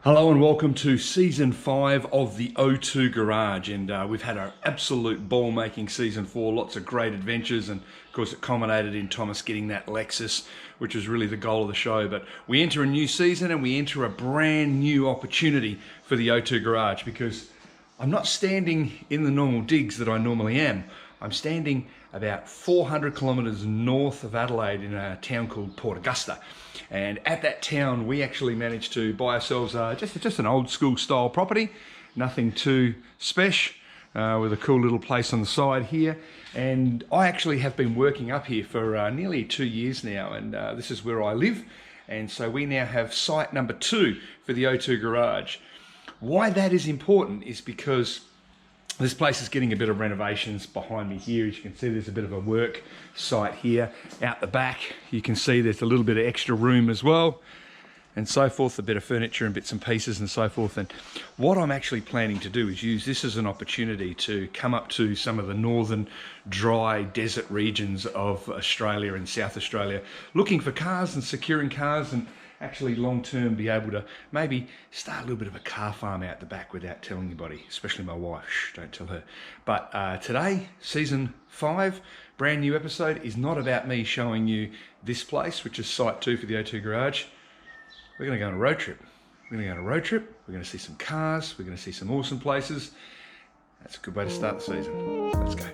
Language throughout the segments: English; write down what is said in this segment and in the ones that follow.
Hello and welcome to Season 5 of the O2 Garage, and we've had an absolute ball making Season 4, lots of great adventures, and of course it culminated in Thomas getting that Lexus, which was really the goal of the show. But we enter a new season and we enter a brand new opportunity for the O2 Garage, because I'm not standing in the normal digs that I normally am. I'm standing about 400 kilometres north of Adelaide in a town called Port Augusta. And at that town, we actually managed to buy ourselves just an old school style property, nothing too special, with a cool little place on the side here. And I actually have been working up here for nearly 2 years now, and this is where I live. And so we now have site number 2 for the O2 Garage. Why that is important is because this place is getting a bit of renovations behind me here. As you can see, there's a bit of a work site here. Out the back, you can see there's a little bit of extra room as well, and so forth, a bit of furniture and bits and pieces and so forth. And what I'm actually planning to do is use this as an opportunity to come up to some of the northern dry desert regions of Australia and South Australia, looking for cars and securing cars, and actually long-term be able to maybe start a little bit of a car farm out the back without telling anybody, especially my wife. Shh, don't tell her. But today, Season 5, brand new episode, is not about me showing you this place, which is Site 2 for the O2 Garage. We're going to go on a road trip. We're going to go on a road trip. We're going to see some cars. We're going to see some awesome places. That's a good way to start the season. Let's go.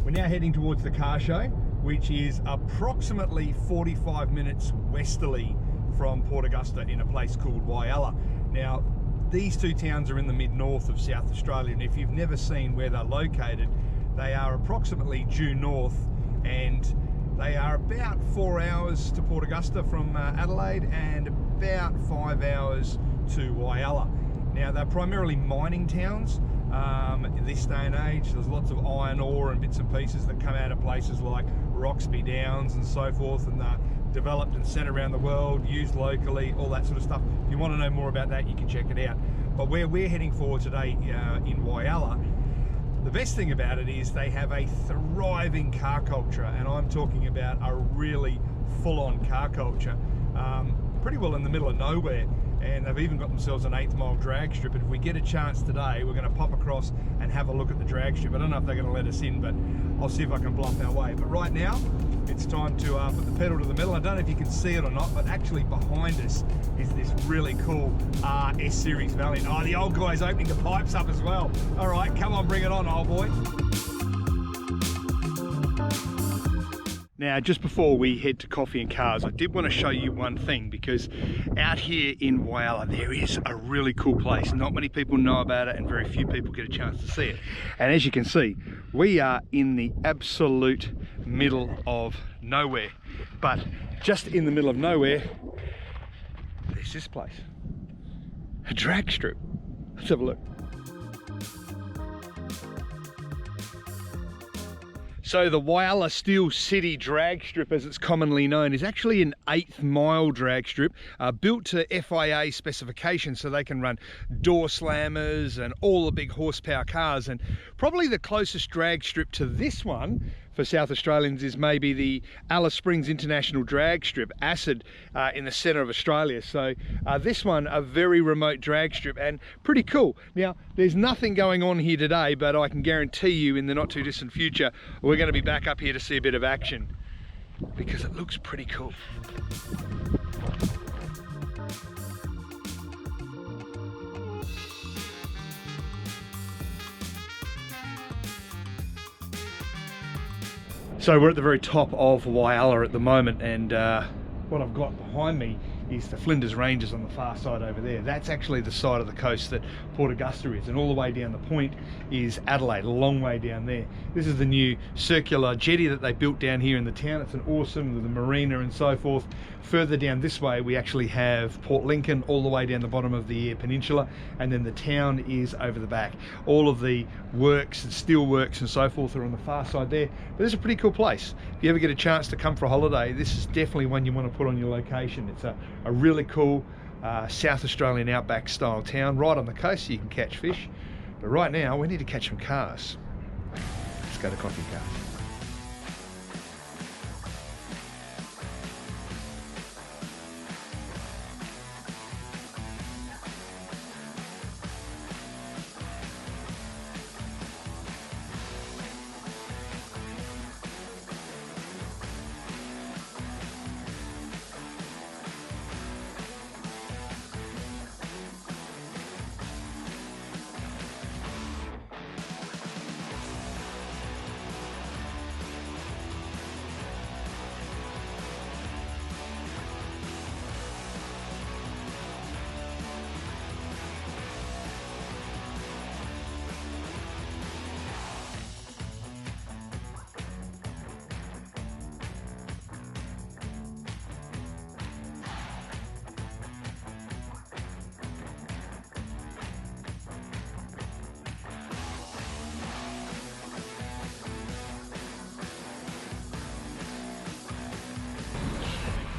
We're now heading towards the car show, which is approximately 45 minutes westerly from Port Augusta in a place called Whyalla. Now, these two towns are in the mid-north of South Australia, and if you've never seen where they're located, they are approximately due north, and they are about 4 hours to Port Augusta from Adelaide and about 5 hours to Whyalla. Now, they're primarily mining towns. In this day and age, there's lots of iron ore and bits and pieces that come out of places like Roxby Downs and so forth, and they're developed and sent around the world, used locally, all that sort of stuff. If you want to know more about that, you can check it out. But where we're heading for today in Whyalla, the best thing about it is they have a thriving car culture, and I'm talking about a really full-on car culture, pretty well in the middle of nowhere. And they've even got themselves an 1/8 mile drag strip, and if we get a chance today, we're going to pop across and have a look at the drag strip. I don't know if they're going to let us in, but I'll see if I can bluff our way. But right now, it's time to put the pedal to the metal. I don't know if you can see it or not, but actually behind us is this really cool S Series Valiant. Oh, the old guy's opening the pipes up as well. All right, come on, bring it on, old boy. Now, just before we head to coffee and cars, I did want to show you one thing, because out here in Whyalla, there is a really cool place. Not many people know about it, and very few people get a chance to see it. And as you can see, we are in the absolute middle of nowhere. But just in the middle of nowhere, there's this place, a drag strip. Let's have a look. So the Whyalla Steel City drag strip, as it's commonly known, is actually an 1/8 mile drag strip, built to FIA specifications, so they can run door slammers and all the big horsepower cars. And probably the closest drag strip to this one for South Australians is maybe the Alice Springs International Drag Strip, Acid, in the centre of Australia. So this one, a very remote drag strip, and pretty cool. Now, there's nothing going on here today, but I can guarantee you in the not too distant future, we're going to be back up here to see a bit of action, because it looks pretty cool. So we're at the very top of Whyalla at the moment, and what I've got behind me is the Flinders Ranges on the far side over there. That's actually the side of the coast that Port Augusta is, and all the way down the point is Adelaide, a long way down there. This is the new circular jetty that they built down here in the town. It's an awesome, with the marina and so forth. Further down this way, we actually have Port Lincoln, all the way down the bottom of the Eyre Peninsula, and then the town is over the back. All of the works and steel works and so forth are on the far side there. But it's a pretty cool place. If you ever get a chance to come for a holiday, this is definitely one you want to put on your location. It's a really cool South Australian outback style town, right on the coast, so you can catch fish. But right now, we need to catch some cars. Let's go to coffee and cars.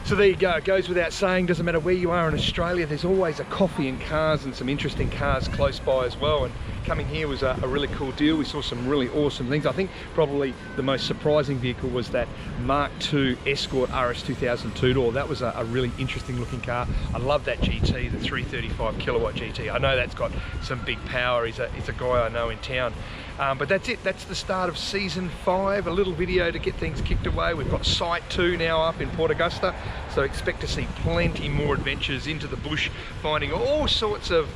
So there you go, it goes without saying, doesn't matter where you are in Australia, there's always a coffee and cars and some interesting cars close by as well. And coming here was a really cool deal. We saw some really awesome things. I think probably the most surprising vehicle was that Mark II Escort RS 2000 two-door. That was a really interesting looking car. I love that GT, the 335 kilowatt GT. I know that's got some big power. He's a guy I know in town. But that's it, that's the start of season 5, a little video to get things kicked away. We've got Site 2 now up in Port Augusta, so expect to see plenty more adventures into the bush, finding all sorts of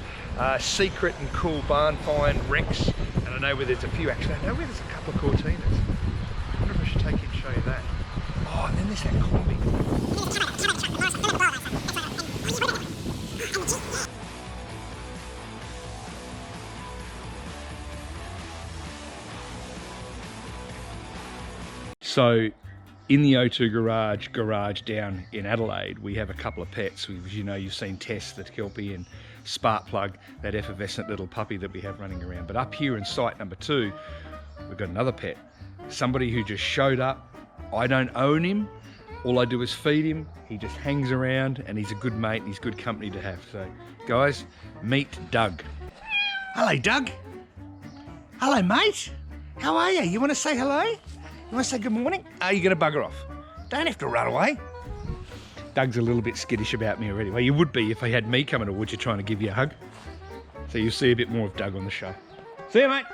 secret and cool barn find wrecks. And I know where there's a few, actually I know where there's a couple of Cortinas. I wonder if I should take you and show you that. Oh, and then there's that combi. So in the O2 garage down in Adelaide, we have a couple of pets. As you know, you've seen Tess, the Kelpie, and Sparkplug, that effervescent little puppy that we have running around. But up here in site number 2, we've got another pet. Somebody who just showed up. I don't own him. All I do is feed him. He just hangs around and he's a good mate and he's good company to have. So guys, meet Doug. Hello, Doug. Hello, mate. How are you? You want to say hello? You want to say good morning? Are you going to bugger off? Don't have to run away. Doug's a little bit skittish about me already. Well, you would be if he had me coming towards you trying to give you a hug. So you'll see a bit more of Doug on the show. See you, mate.